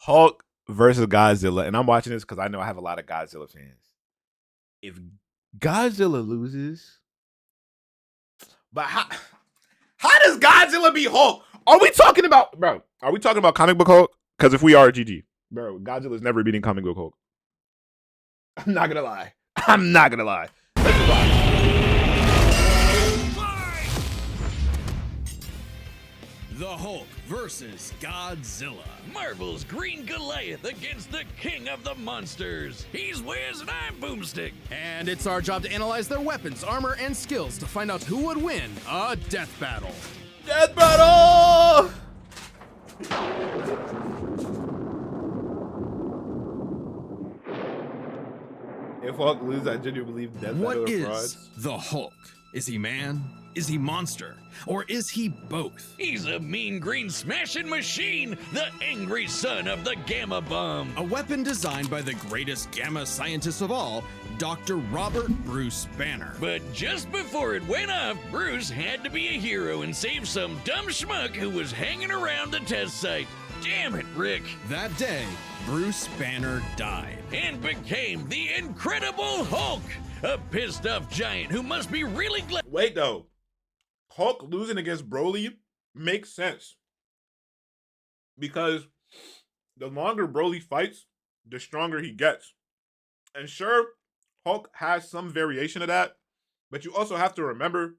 Hulk versus Godzilla, and I'm watching this because I know I have a lot of Godzilla fans. If Godzilla loses, but how does Godzilla beat Hulk? Are we talking about, bro? Are we talking about comic book Hulk? Because if we are, GG, bro, Godzilla's never beating comic book Hulk. I'm not gonna lie. I'm not gonna lie. Let's watch. The Hulk versus Godzilla. Marvel's Green Goliath against the king of the monsters. He's Wiz and I'm Boomstick. And it's our job to analyze their weapons, armor, and skills to find out who would win a death battle. Death battle! If Hulk loses, I genuinely believe death battle What of is frauds. the Hulk? Is he man? Is he monster? Or is he both? He's a mean green smashing machine, the angry son of the Gamma Bomb. A weapon designed by the greatest gamma scientist of all, Dr. Robert Bruce Banner. But just before it went off, Bruce had to be a hero and save some dumb schmuck who was hanging around the test site. Damn it, Rick. That day, Bruce Banner died. And became the Incredible Hulk, a pissed off giant who must be really glad. Wait though, Hulk losing against Broly makes sense because the longer Broly fights, the stronger he gets. And sure, Hulk has some variation of that, but you also have to remember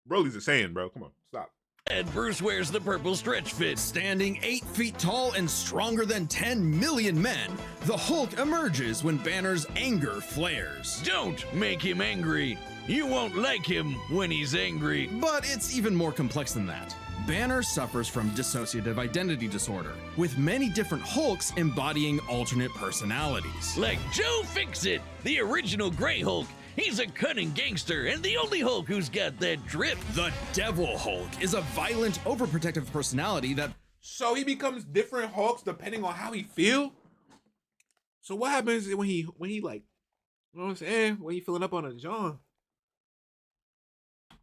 Broly's a Saiyan, bro. Come on, stop. And Bruce wears the purple stretch fit. Standing 8 feet tall and stronger than 10 million men, the Hulk emerges when Banner's anger flares. Don't make him angry. You won't like him when he's angry. But it's even more complex than that. Banner suffers from dissociative identity disorder, with many different Hulks embodying alternate personalities. Like Joe Fixit, the original Grey Hulk. He's a cunning gangster and the only Hulk who's got that drip. The Devil Hulk is a violent, overprotective personality that... So he becomes different Hulks depending on how he feel. So what happens when he like, you know what I'm saying? When he filling up on a John?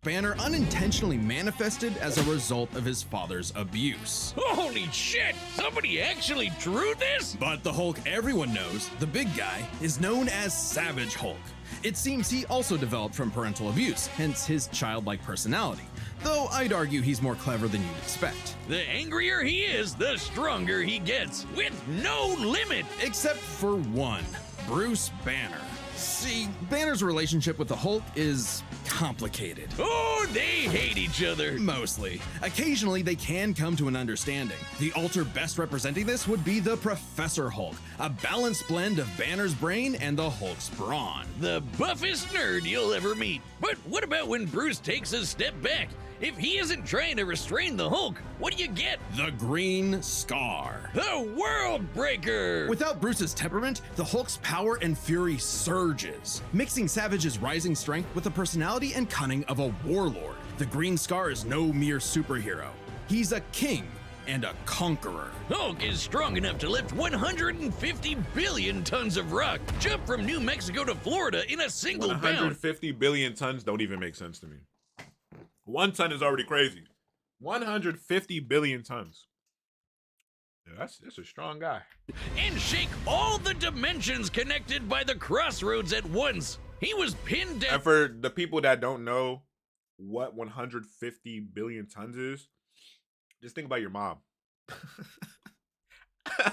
Banner unintentionally manifested as a result of his father's abuse. Holy shit! Somebody actually drew this? But the Hulk everyone knows, the big guy, is known as Savage Hulk. It seems he also developed from parental abuse, hence his childlike personality. Though I'd argue he's more clever than you'd expect. The angrier he is, the stronger he gets, with no limit. Except for one, Bruce Banner. See, Banner's relationship with the Hulk is complicated. Oh, they hate each other. Mostly. Occasionally, they can come to an understanding. The alter best representing this would be the Professor Hulk, a balanced blend of Banner's brain and the Hulk's brawn. The buffest nerd you'll ever meet. But what about when Bruce takes a step back? If he isn't trying to restrain the Hulk, what do you get? The Green Scar. The World Breaker! Without Bruce's temperament, the Hulk's power and fury surges, mixing Savage's rising strength with the personality and cunning of a warlord. The Green Scar is no mere superhero. He's a king and a conqueror. Hulk is strong enough to lift 150 billion tons of rock, jump from New Mexico to Florida in a single bound. 150 billion tons don't even make sense to me. 1 ton is already crazy. 150 billion tons. Yeah, that's a strong guy. And shake all the dimensions connected by the crossroads at once. He was pinned down. And for the people that don't know what 150 billion tons is, just think about your mom.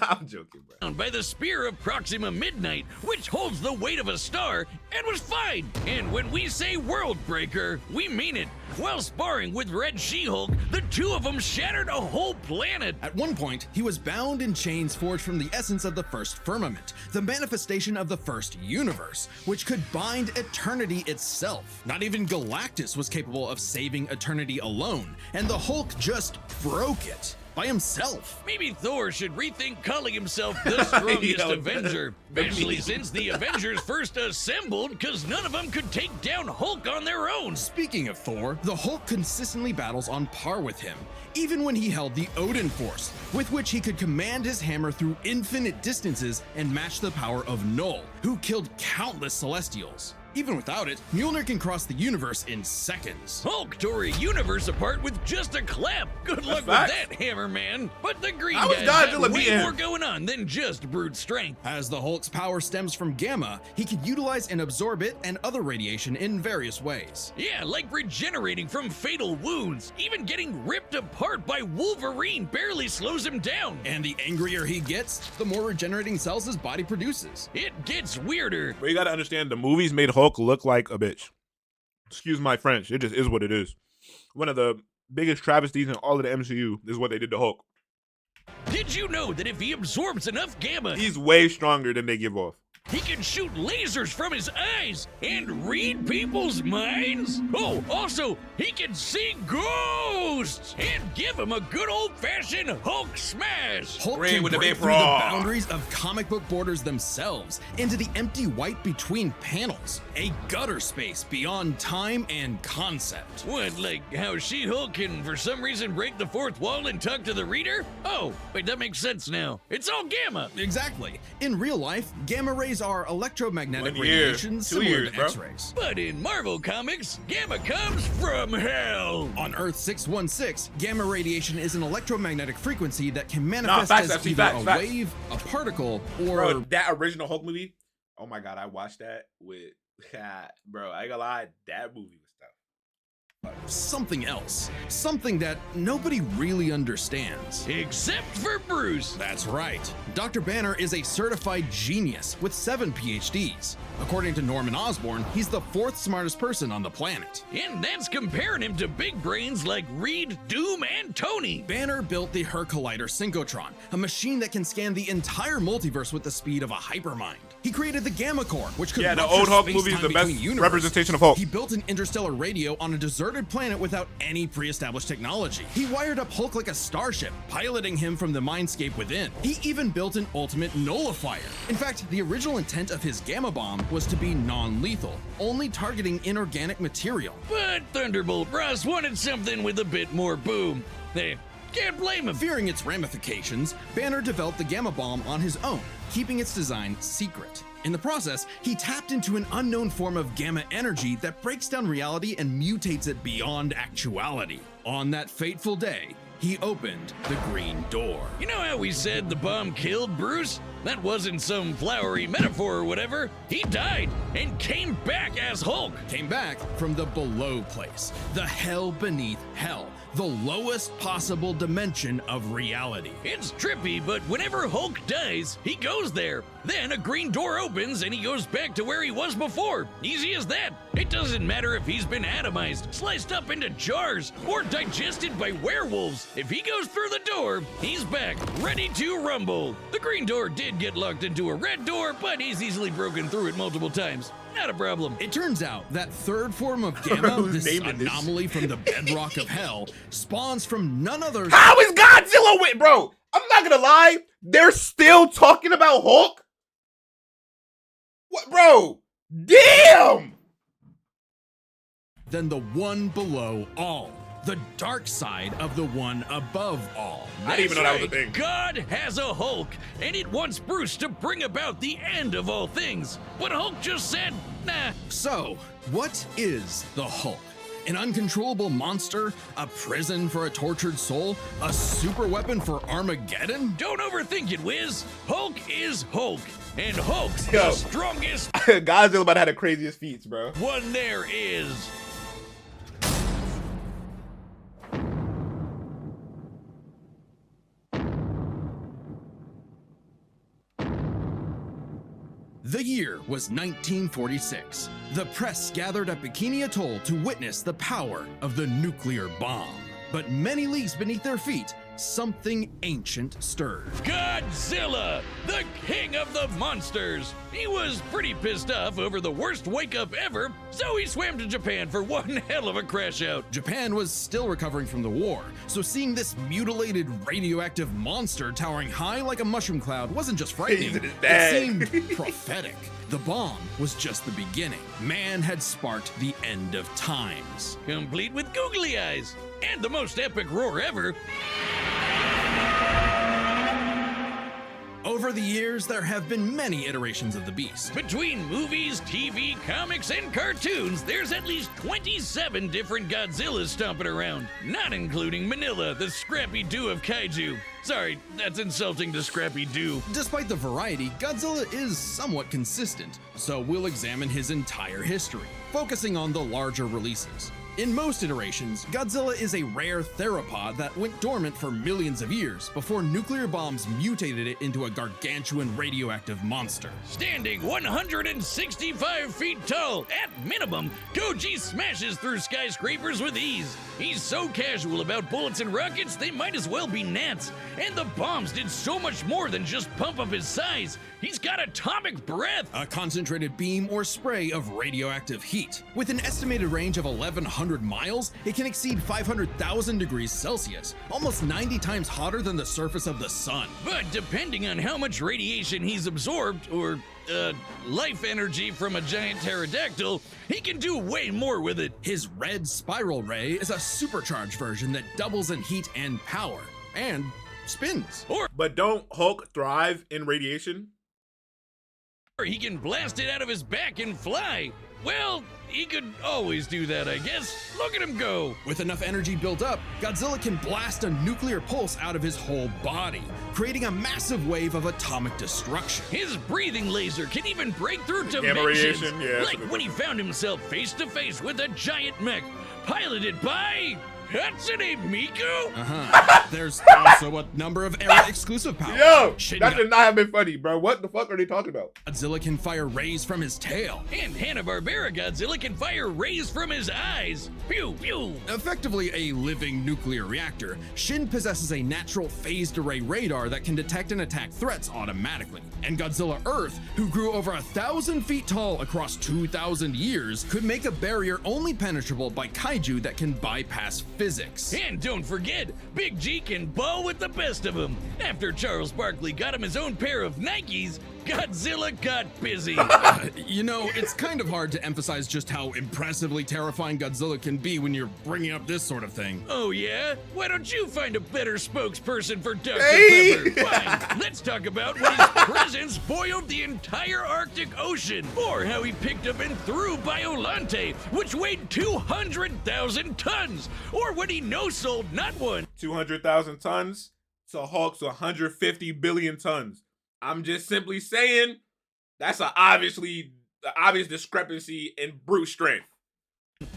I'm joking, bro. By the spear of Proxima Midnight, which holds the weight of a star, and was fine. And when we say World Breaker, we mean it. While sparring with Red She-Hulk, the two of them shattered a whole planet. At one point, he was bound in chains forged from the essence of the first firmament, the manifestation of the first universe, which could bind eternity itself. Not even Galactus was capable of saving eternity alone, and the Hulk just broke it. By himself. Maybe Thor should rethink calling himself the strongest Avenger, especially since the Avengers first assembled because none of them could take down Hulk on their own. Speaking of Thor, the Hulk consistently battles on par with him, even when he held the Odin Force, with which he could command his hammer through infinite distances and match the power of Null, who killed countless Celestials. Even without it, Mjolnir can cross the universe in seconds. Hulk tore a universe apart with just a clap. Good luck with facts. that, Hammerman. But the green How is guy's got Godzilla way beating more him? going on than just brute strength. As the Hulk's power stems from gamma, he can utilize and absorb it and other radiation in various ways. Yeah, like regenerating from fatal wounds. Even getting ripped apart by Wolverine barely slows him down. And the angrier he gets, the more regenerating cells his body produces. It gets weirder. But you gotta understand, the movies made Hulk look like a bitch. Excuse my French. It just is what it is. One of the biggest travesties in all of the MCU is what they did to Hulk. Did you know that if he absorbs enough gamma, He's way stronger than they give off. he can shoot lasers from his eyes and read people's minds? Oh, also, he can see ghosts and give him a good old-fashioned Hulk smash. Hulk Rain can with the break Vape through the Raw. boundaries of comic book borders themselves into the empty white between panels, a gutter space beyond time and concept. What, like how She-Hulk can for some reason break the fourth wall and talk to the reader? Oh, wait, that makes sense now. It's all gamma. Exactly. In real life, gamma rays are electromagnetic 1 year, radiation 2 similar years, to bro. X-rays. But in Marvel Comics, gamma comes from hell. On Earth 616, gamma radiation is an electromagnetic frequency that can manifest facts, as FC, either facts, a facts. wave, a particle, or Bro, that original Hulk movie, oh my god, I watched that with, bro, I ain't gonna lie, that movie was tough. something else. Something that nobody really understands. Except for Bruce. That's right. Dr. Banner is a certified genius with 7 PhDs. According to Norman Osborn, he's the 4th smartest person on the planet. And that's comparing him to big brains like Reed, Doom, and Tony. Banner built the Collider Synchrotron, a machine that can scan the entire multiverse with the speed of a hypermind. He created the Gamma Core, which could Yeah, the rupture old Hulk space-time movie is the best between universes. representation of Hulk. He built an interstellar radio on a deserted planet without any pre-established technology. He wired up Hulk like a starship, piloting him from the mindscape within. He even built an ultimate nullifier. In fact, the original intent of his Gamma Bomb was to be non-lethal, only targeting inorganic material. But Thunderbolt Ross wanted something with a bit more boom. They can't blame him. Fearing its ramifications, Banner developed the Gamma Bomb on his own, keeping its design secret. In the process, he tapped into an unknown form of gamma energy that breaks down reality and mutates it beyond actuality. On that fateful day, he opened the Green Door. You know how we said the bomb killed Bruce? That wasn't some flowery metaphor or whatever. He died and came back as Hulk. Came back from the below place, the hell beneath hell, the lowest possible dimension of reality. It's trippy, but whenever Hulk dies, he goes there. Then a green door opens and he goes back to where he was before. Easy as that. It doesn't matter if he's been atomized, sliced up into jars, or digested by werewolves. If he goes through the door, he's back, ready to rumble. The green door did get locked into a red door, but he's easily broken through it multiple times. Not a problem. It turns out that third form of gamma, Who's this naming this? anomaly from the bedrock of hell, spawns from none other How is Godzilla with, bro? I'm not gonna lie, they're still talking about Hulk? What, bro? Damn! than the one below all, the dark side of the one above all. I didn't even know that was a That's right. thing. God has a Hulk, and it wants Bruce to bring about the end of all things. But Hulk just said, nah. So, what is the Hulk? An uncontrollable monster? A prison for a tortured soul? A super weapon for Armageddon? Don't overthink it, Wiz. Hulk is Hulk, and Hulk's Yo. the strongest Godzilla about to have the craziest feats, bro. one there is. The year was 1946. The press gathered at Bikini Atoll to witness the power of the nuclear bomb. But many leagues beneath their feet, something ancient stirred. Godzilla, the king of the monsters. He was pretty pissed off over the worst wake up ever, so he swam to Japan for one hell of a crash out. Japan was still recovering from the war, so seeing this mutilated radioactive monster towering high like a mushroom cloud wasn't just frightening, He's in his it bag. seemed prophetic. The bomb was just the beginning. Man had sparked the end of times. Complete with googly eyes and the most epic roar ever. Over the years, there have been many iterations of the beast. Between movies, TV, comics, and cartoons, there's at least 27 different Godzillas stomping around, not including Manila, the Scrappy-Doo of kaiju. Sorry, that's insulting to Scrappy-Doo. Despite the variety, Godzilla is somewhat consistent, so we'll examine his entire history, focusing on the larger releases. In most iterations, Godzilla is a rare theropod that went dormant for millions of years before nuclear bombs mutated it into a gargantuan radioactive monster. Standing 165 feet tall, at minimum, Goji smashes through skyscrapers with ease. He's so casual about bullets and rockets, they might as well be gnats. And the bombs did so much more than just pump up his size. He's got atomic breath! A concentrated beam or spray of radioactive heat. With an estimated range of 1,100 miles, it can exceed 500,000 degrees Celsius, almost 90 times hotter than the surface of the sun. But depending on how much radiation he's absorbed, or life energy from a giant pterodactyl, he can do way more with it. His red spiral ray is a supercharged version that doubles in heat and power, and spins. But don't Hulk thrive in radiation? Or he can blast it out of his back and fly. Well, he could always do that, I guess. Look at him go. With enough energy built up, Godzilla can blast a nuclear pulse out of his whole body, creating a massive wave of atomic destruction. His breathing laser can even break through Gamma dimensions. radiation, yeah. Like when he found himself face to face with a giant mech, piloted by Hatsune Miku? There's also a number of era-exclusive powers. Yo, Shin that should not have been funny, bro. What the fuck are they talking about? Godzilla can fire rays from his tail. And Hanna-Barbera Godzilla can fire rays from his eyes. Pew, pew. Effectively a living nuclear reactor, Shin possesses a natural phased array radar that can detect and attack threats automatically. And Godzilla Earth, who grew over 1,000 feet tall across 2,000 years, could make a barrier only penetrable by kaiju that can bypass physics. And don't forget, Big G can ball with the best of them. After Charles Barkley got him his own pair of Nikes, Godzilla got busy. You know, it's kind of hard to emphasize just how impressively terrifying Godzilla can be when you're bringing up this sort of thing. Oh yeah? Why don't you find a better spokesperson for Dr. Hey! Pepper? Fine, let's talk about when his presence boiled the entire Arctic Ocean, or how he picked up and threw Biolante, which weighed 200,000 tons, or when he no-sold not one, 200,000 tons to Hulk's 150 billion tons. I'm just simply saying that's an obvious discrepancy in brute strength.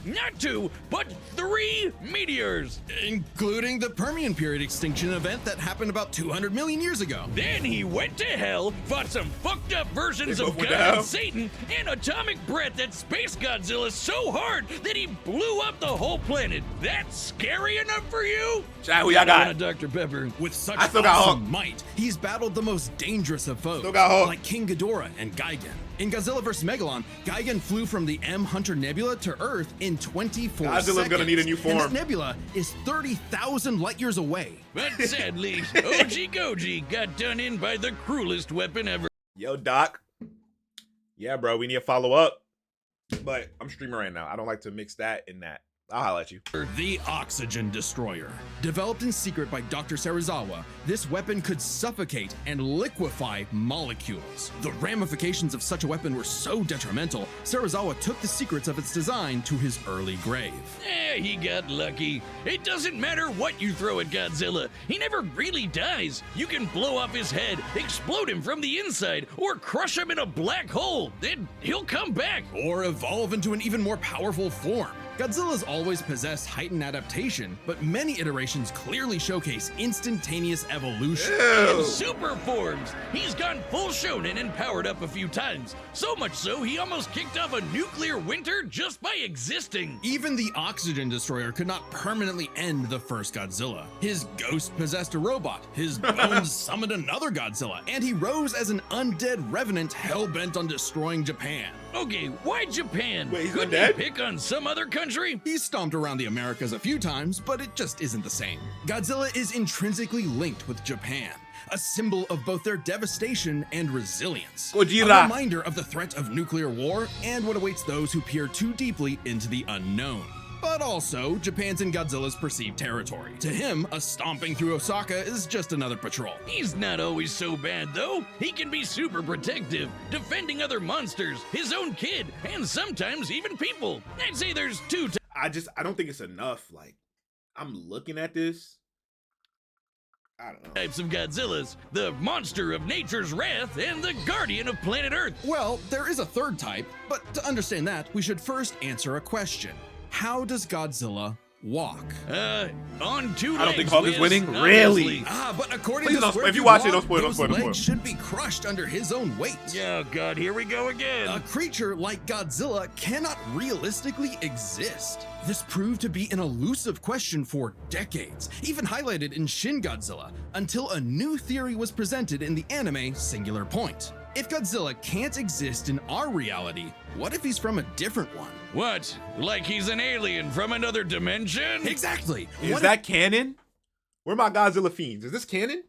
not 2, but 3 meteors. Including the Permian period extinction event that happened about 200 million years ago. Then he went to hell, fought some fucked up versions They of both went God to hell? and Satan, and atomic breath at Space Godzilla so hard that he blew up the whole planet. That's scary enough for you? Chad, who y'all I want a got? Dr. Pepper. With such I still got awesome Hulk. might, he's battled the most dangerous of foes, Still got Hulk. like King Ghidorah and Gigan. In Godzilla vs. Megalon, Gigan flew from the M Hunter Nebula to Earth in 24 Godzilla's seconds. gonna need a new And form. that nebula is 30,000 light years away. But sadly, OG Goji got done in by the cruelest weapon ever. Yo, Doc. Yeah, bro, we need to follow up. But I'm streaming right now. I don't like to mix that and that. I'll holler at you. The Oxygen Destroyer. Developed in secret by Dr. Serizawa, this weapon could suffocate and liquefy molecules. The ramifications of such a weapon were so detrimental, Serizawa took the secrets of its design to his early grave. He got lucky. It doesn't matter what you throw at Godzilla. He never really dies. You can blow off his head, explode him from the inside, or crush him in a black hole. Then he'll come back. Or evolve into an even more powerful form. Godzilla's always possessed heightened adaptation, but many iterations clearly showcase instantaneous evolution. And super forms. He's gone full shonen and powered up a few times. So much so, he almost kicked off a nuclear winter just by existing. Even the Oxygen Destroyer could not permanently end the first Godzilla. His ghost possessed a robot, his bones summoned another Godzilla, and he rose as an undead revenant hell-bent on destroying Japan. Okay, why Japan? Wait, he's Couldn't undead? he pick on some other country? He's stomped around the Americas a few times, but it just isn't the same. Godzilla is intrinsically linked with Japan, a symbol of both their devastation and resilience. Godzilla. A reminder of the threat of nuclear war and what awaits those who peer too deeply into the unknown. but also Japan's and Godzilla's perceived territory. To him, a stomping through Osaka is just another patrol. He's not always so bad, though. He can be super protective, defending other monsters, his own kid, and sometimes even people. I'd say there's two I don't think it's enough. Like, I'm looking at this. I don't know. types of Godzillas: the monster of nature's wrath and the guardian of planet Earth. Well, there is a third type, but to understand that, we should first answer a question. How does Godzilla walk? On two legs. I don't think Hulk is Wiz, winning. obviously. Really? But according Please to don't Square spoil- if you View watch it, Blog, don't spoil, don't those spoil, don't legs spoil. should be crushed under his own weight. Oh God, here we go again. A creature like Godzilla cannot realistically exist. This proved to be an elusive question for decades, even highlighted in Shin Godzilla, until a new theory was presented in the anime Singular Point. If Godzilla can't exist in our reality, what if he's from a different one? What? Like he's an alien from another dimension? Exactly. Is What that canon? Where are my Godzilla fiends? Is this canon?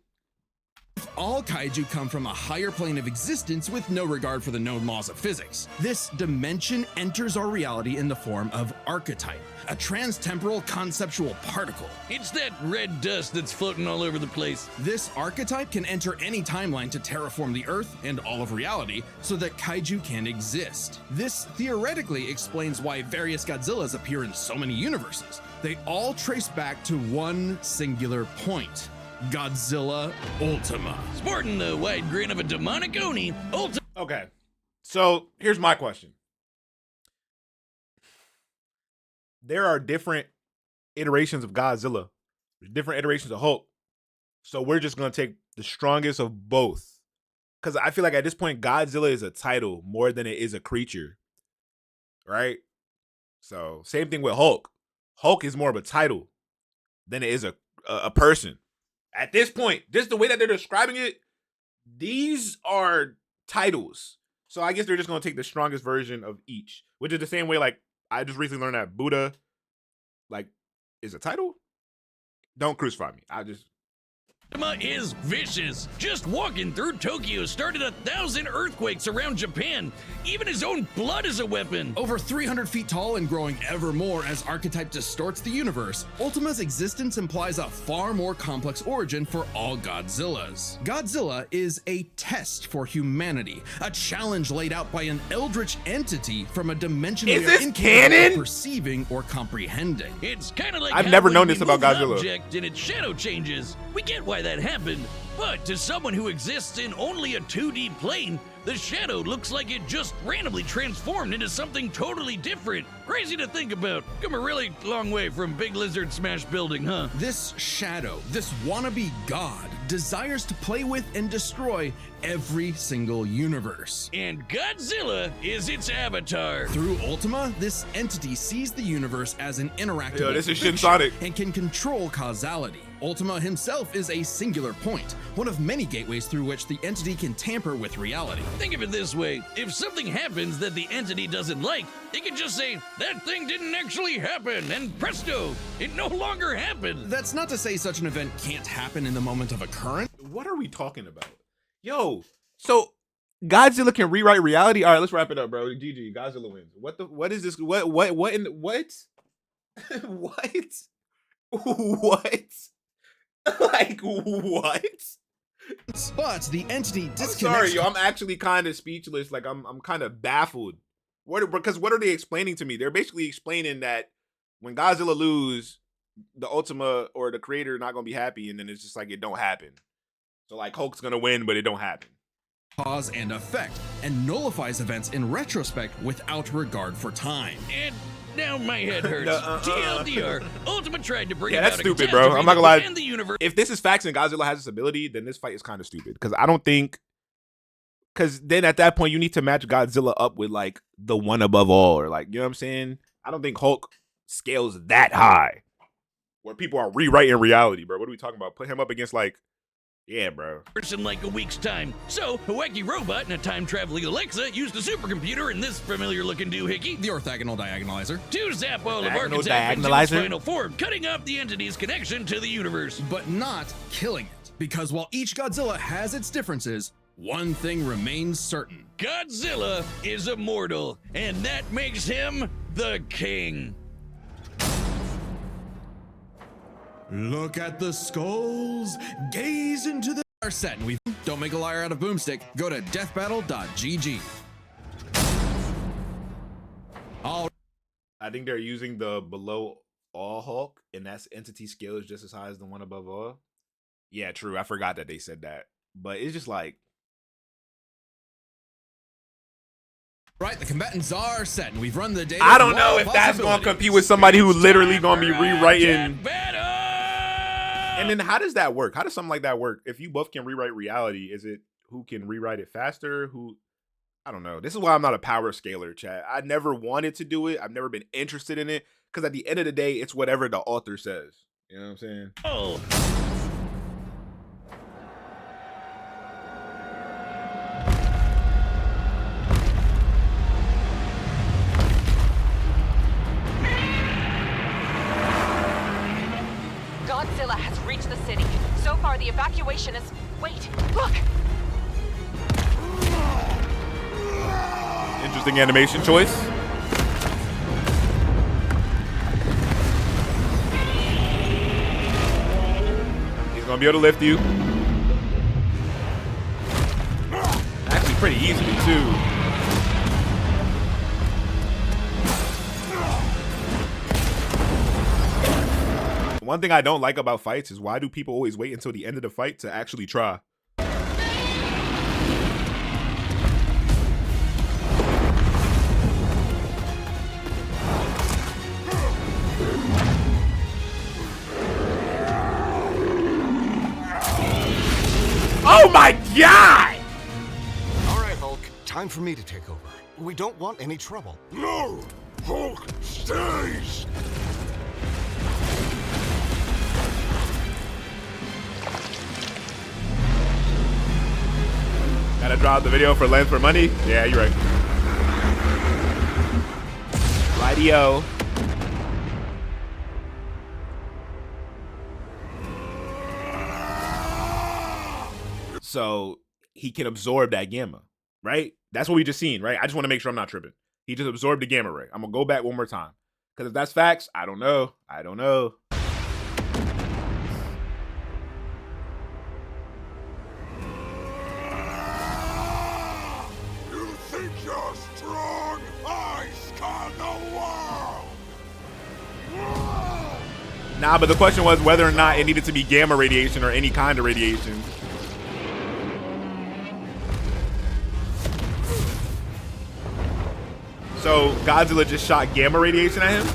if all kaiju come from a higher plane of existence with no regard for the known laws of physics? This dimension enters our reality in the form of archetype, a transtemporal conceptual particle. It's that red dust that's floating all over the place. This archetype can enter any timeline to terraform the Earth and all of reality so that kaiju can exist. This theoretically explains why various Godzillas appear in so many universes. They all trace back to one singular point: Godzilla Ultima. Sporting the wide grin of a demonic Oni, Okay. So here's my question. There are different iterations of Godzilla. There's different iterations of Hulk. So we're just going to take the strongest of both. Because I feel like at this point, Godzilla is a title more than it is a creature. Right? So same thing with Hulk. Hulk is more of a title than it is a person. At this point, just the way that they're describing it, these are titles. So I guess they're just going to take the strongest version of each, which is the same way, like, I just recently learned that Buddha, like, is a title? Don't crucify me. Ultima is vicious. Just walking through Tokyo started 1,000 earthquakes around Japan. Even his own blood is a weapon. Over 300 feet tall and growing ever more as archetype distorts the universe, Ultima's existence implies a far more complex origin for all Godzillas. Godzilla is a test for humanity, a challenge laid out by an eldritch entity from a dimension Is we are this incapable canon? of perceiving or comprehending. It's kind of like I've how never when known we this about move an Godzilla. object and its shadow changes. We get why that happened. But to someone who exists in only a 2D plane, the shadow looks like it just randomly transformed into something totally different. Crazy to think about. Come a really long way from Big Lizard Smash Building, huh? This shadow, this wannabe god, desires to play with and destroy every single universe. And Godzilla is its avatar. Through Ultima, this entity sees the universe as an interactive Yo, this is fiction Shinsonic. and can control causality. Ultima himself is a singular point, one of many gateways through which the entity can tamper with reality. Think of it this way. If something happens that the entity doesn't like, it can just say, that thing didn't actually happen, and presto, it no longer happened. That's not to say such an event can't happen in the moment of occurrence. What are we talking about? Yo, so Godzilla can rewrite reality? All right, let's wrap it up, bro. GG, Godzilla wins. What is this? What? What? Like, what? But the entity I'm disconnects. sorry, yo. I'm actually kind of speechless. Like, I'm kind of baffled. Because what are they explaining to me? They're basically explaining that when Godzilla lose, the Ultima or the creator not gonna be happy, and then it's just like it don't happen. So like Hulk's gonna win, but it don't happen. Cause and effect, and nullifies events in retrospect without regard for time. And now my head hurts. TLDR, Ultima tried to bring Yeah, about that's a stupid, bro. catastrophe I'm not gonna that lie. would end the universe. If this is facts and Godzilla has this ability, then this fight is kind of stupid. Because I don't think. Because then at that point, you need to match Godzilla up with like the one above all, or like, you know what I'm saying? I don't think Hulk scales that high where people are rewriting reality, bro. What are we talking about? Put him up against like, yeah, bro. In like a week's time. So, a wacky robot and a time-traveling Alexa used a supercomputer and this familiar-looking doohickey The orthogonal diagonalizer. to zap all of Diagonal archetype into its diagonalizer? final form, cutting off the entity's connection to the universe. But not killing it. Because while each Godzilla has its differences, one thing remains certain. Godzilla is immortal, and that makes him the king. Look at the skulls. Gaze into the set. And we don't make a liar out of Boomstick. Go to deathbattle.gg. All I think they're using the below all Hulk, and that's entity scale is just as high as the one above all. Yeah, true. I forgot that they said that. But it's just like, right, the combatants are set, and we've run the data. I don't know if that's going to compete with somebody who literally going to be rewriting. And then how does that work? How does something like that work? If you both can rewrite reality, is it who can rewrite it faster? Who? I don't know. This is why I'm not a power scaler, chat. I never wanted to do it. I've never been interested in it because at the end of the day, it's whatever the author says. You know what I'm saying? Oh. Godzilla has reached the city. So far, the evacuation is... Wait, look! Interesting animation choice. He's gonna be able to lift you. Actually, pretty easily too. One thing I don't like about fights is why do people always wait until the end of the fight to actually try? Oh my God! All right, Hulk. Time for me to take over. We don't want any trouble. No! Hulk stays! Gotta drop the video for length for money? Yeah, you're right. Radio. So he can absorb that gamma, right? That's what we just seen, right? I just want to make sure I'm not tripping. He just absorbed the gamma ray. I'm gonna go back one more time. Because if that's facts, I don't know. I don't know. You think you're strong? I scan the world! Nah, but the question was whether or not it needed to be gamma radiation or any kind of radiation. So Godzilla just shot gamma radiation at him?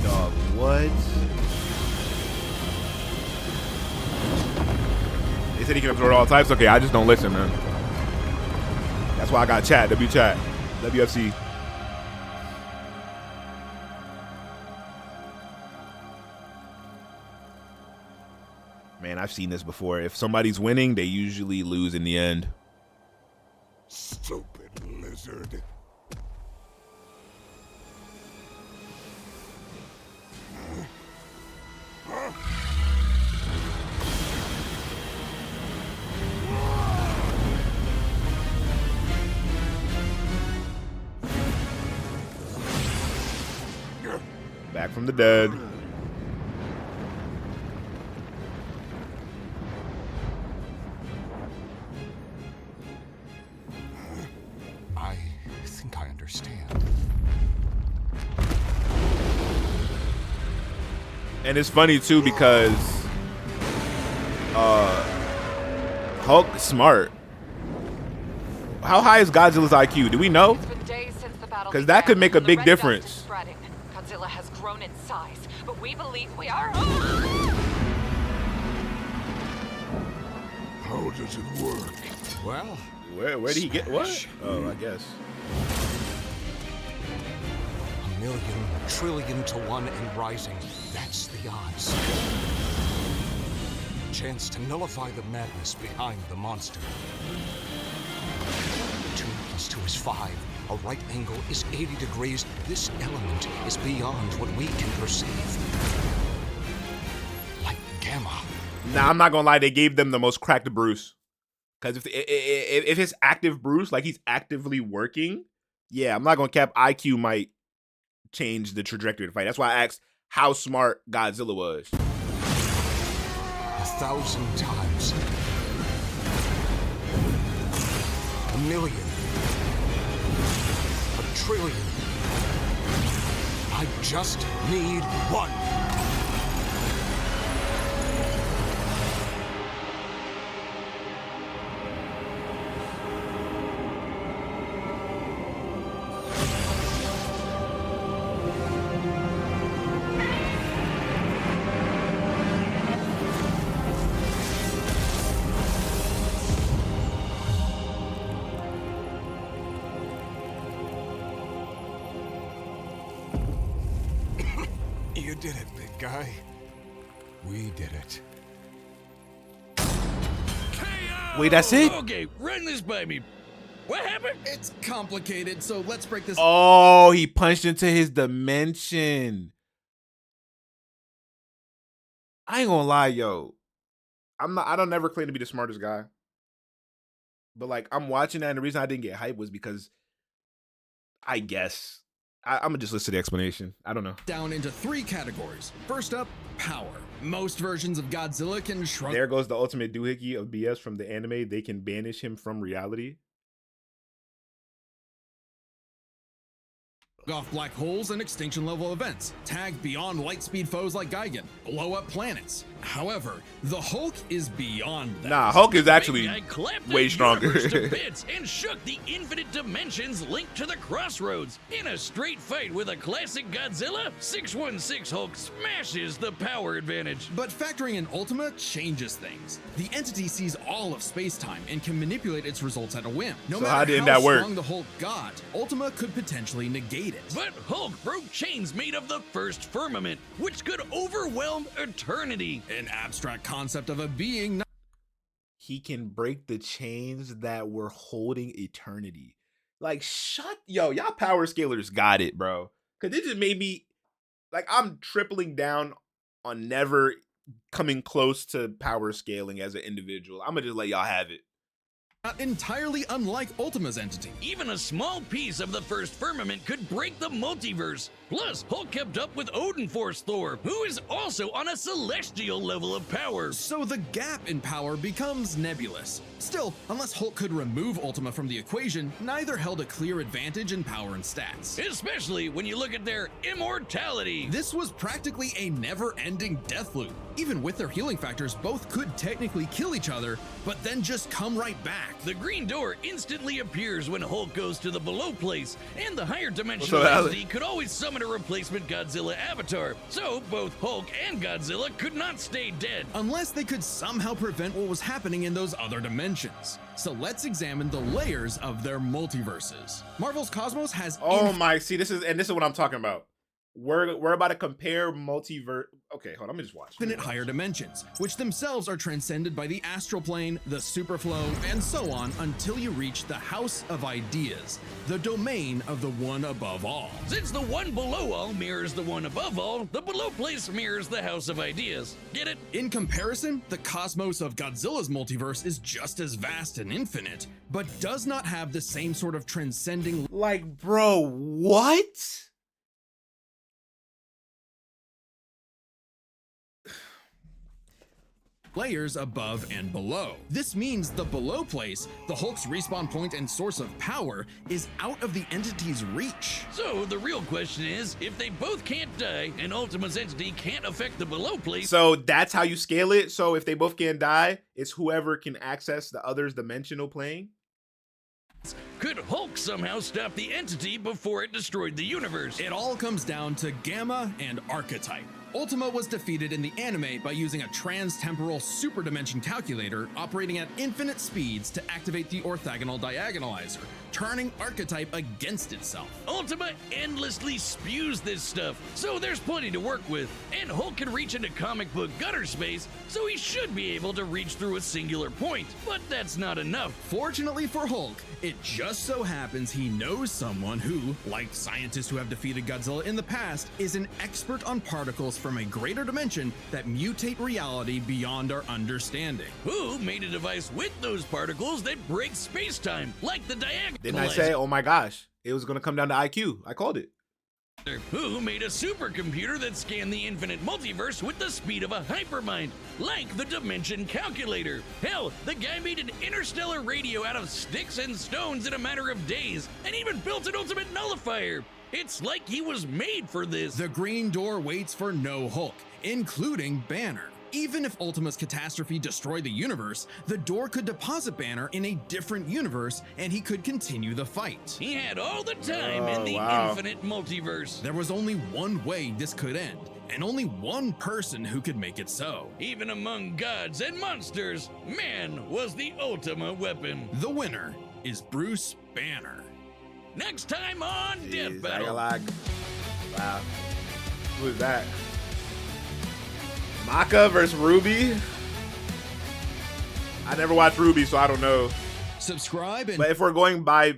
Dog, what? They said he can absorb all types? Okay, I just don't listen, man. That's why I got chat, chat, WFC. Man, I've seen this before. If somebody's winning, they usually lose in the end. Stupid lizard. Back from the dead. I think I understand. And it's funny too because Hulk is smart. How high is Godzilla's IQ? Do we know? Because that could make a big difference. Godzilla has grown in size, but we believe we are... How does it work? Well, Where did he get what? Oh, I guess. 1,000,000,000,000,000 trillion to 1 and rising. That's the odds. Chance to nullify the madness behind the monster. 2 + 2 is 5. A right angle is 80 degrees. This element is beyond what we can perceive. Like gamma. Nah, I'm not gonna lie. They gave them the most cracked Bruce. Because if it's active Bruce, like he's actively working, yeah, I'm not gonna cap. IQ might change the trajectory of the fight. That's why I asked how smart Godzilla was. 1,000 times. 1,000,000. 1,000,000,000,000. I just need one. You did it, big guy. We did it. Wait, that's it? Okay, run this by me. What happened? It's complicated, so let's break this. Oh, he punched into his dimension. I ain't gonna lie, yo. I don't never claim to be the smartest guy. But like I'm watching that, and the reason I didn't get hyped was because I guess I'm gonna just listen to the explanation. I don't know. Down into 3 categories. First up, power. Most versions of Godzilla can shrunk There goes the ultimate doohickey of BS from the anime. They can banish him from reality. off black holes and extinction level events, tag beyond light speed foes like Gigan, blow up planets. However, the Hulk is beyond that. Nah, Hulk is actually I clapped way the stronger. universe to bits and shook the infinite dimensions linked to the crossroads. In a straight fight with a classic Godzilla, 616 Hulk smashes the power advantage. But factoring in Ultima changes things. The entity sees all of space-time and can manipulate its results at a whim. No So matter how did that work? strong the Hulk got, Ultima could potentially negate it. But Hulk broke chains made of the first firmament, which could overwhelm eternity. An abstract concept of a being He can break the chains that were holding eternity. Like, y'all power scalers got it, bro. Cause it just made me, like, I'm tripling down on never coming close to power scaling as an individual. I'm gonna just let y'all have it. not entirely unlike Ultima's entity. Even a small piece of the first firmament could break the multiverse. Plus, Hulk kept up with Odin Force Thor, who is also on a celestial level of power. So the gap in power becomes nebulous. Still, unless Hulk could remove Ultima from the equation, neither held a clear advantage in power and stats. Especially when you look at their immortality. This was practically a never-ending death loop. Even with their healing factors, both could technically kill each other, but then just come right back. The green door instantly appears when Hulk goes to the below place, and the higher dimensional What's up, Alex? entity could always summon a replacement Godzilla avatar. So both Hulk and Godzilla could not stay dead. Unless they could somehow prevent what was happening in those other dimensions. So let's examine the layers of their multiverses. Marvel's Cosmos has Oh my, see, this is what I'm talking about. We're about to compare multiverse. Okay, hold on, let me just watch. infinite higher dimensions, which themselves are transcended by the astral plane, the superflow, and so on until you reach the House of Ideas, the domain of the one above all. Since the one below all mirrors the one above all, the below place mirrors the House of Ideas. Get it? In comparison, the cosmos of Godzilla's multiverse is just as vast and infinite, but does not have the same sort of transcending Like, bro, what? layers above and below. This means the below place, the Hulk's respawn point and source of power, is out of the entity's reach. So the real question is, if they both can't die and Ultima's entity can't affect the below place, So that's how you scale it. So if they both can't die, it's whoever can access the other's dimensional plane. could Hulk somehow stop the entity before it destroyed the universe? It all comes down to Gamma and Archetype. Ultima was defeated in the anime by using a trans-temporal superdimension calculator operating at infinite speeds to activate the orthogonal diagonalizer, turning Archetype against itself. Ultima endlessly spews this stuff, so there's plenty to work with. And Hulk can reach into comic book gutter space, so he should be able to reach through a singular point. But that's not enough. Fortunately for Hulk, it just just so happens he knows someone who, like scientists who have defeated Godzilla in the past, is an expert on particles from a greater dimension that mutate reality beyond our understanding. Who made a device with those particles that breaks space-time, like the diagonal? Didn't I say, oh my gosh, it was going to come down to IQ? I called it. Who made a supercomputer that scanned the infinite multiverse with the speed of a hypermind, like the Dimension Calculator? Hell, the guy made an interstellar radio out of sticks and stones in a matter of days, and even built an ultimate nullifier. It's like he was made for this. The Green Door waits for no Hulk, including Banner. Even if Ultima's catastrophe destroyed the universe, the door could deposit Banner in a different universe and he could continue the fight. He had all the time in the infinite multiverse. There was only one way this could end, and only one person who could make it so. Even among gods and monsters, man was the ultimate weapon. The winner is Bruce Banner. Next time on Death Jeez, Battle. Wow. Who is that? Maka versus Ruby. I never watched Ruby, so I don't know. Subscribe and But if we're going by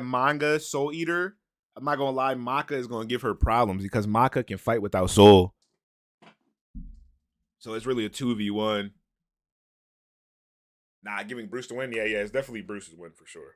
manga Soul Eater, I'm not gonna lie, Maka is gonna give her problems because Maka can fight without soul. So it's really a 2v1. Nah, giving Bruce the win. Yeah, it's definitely Bruce's win for sure.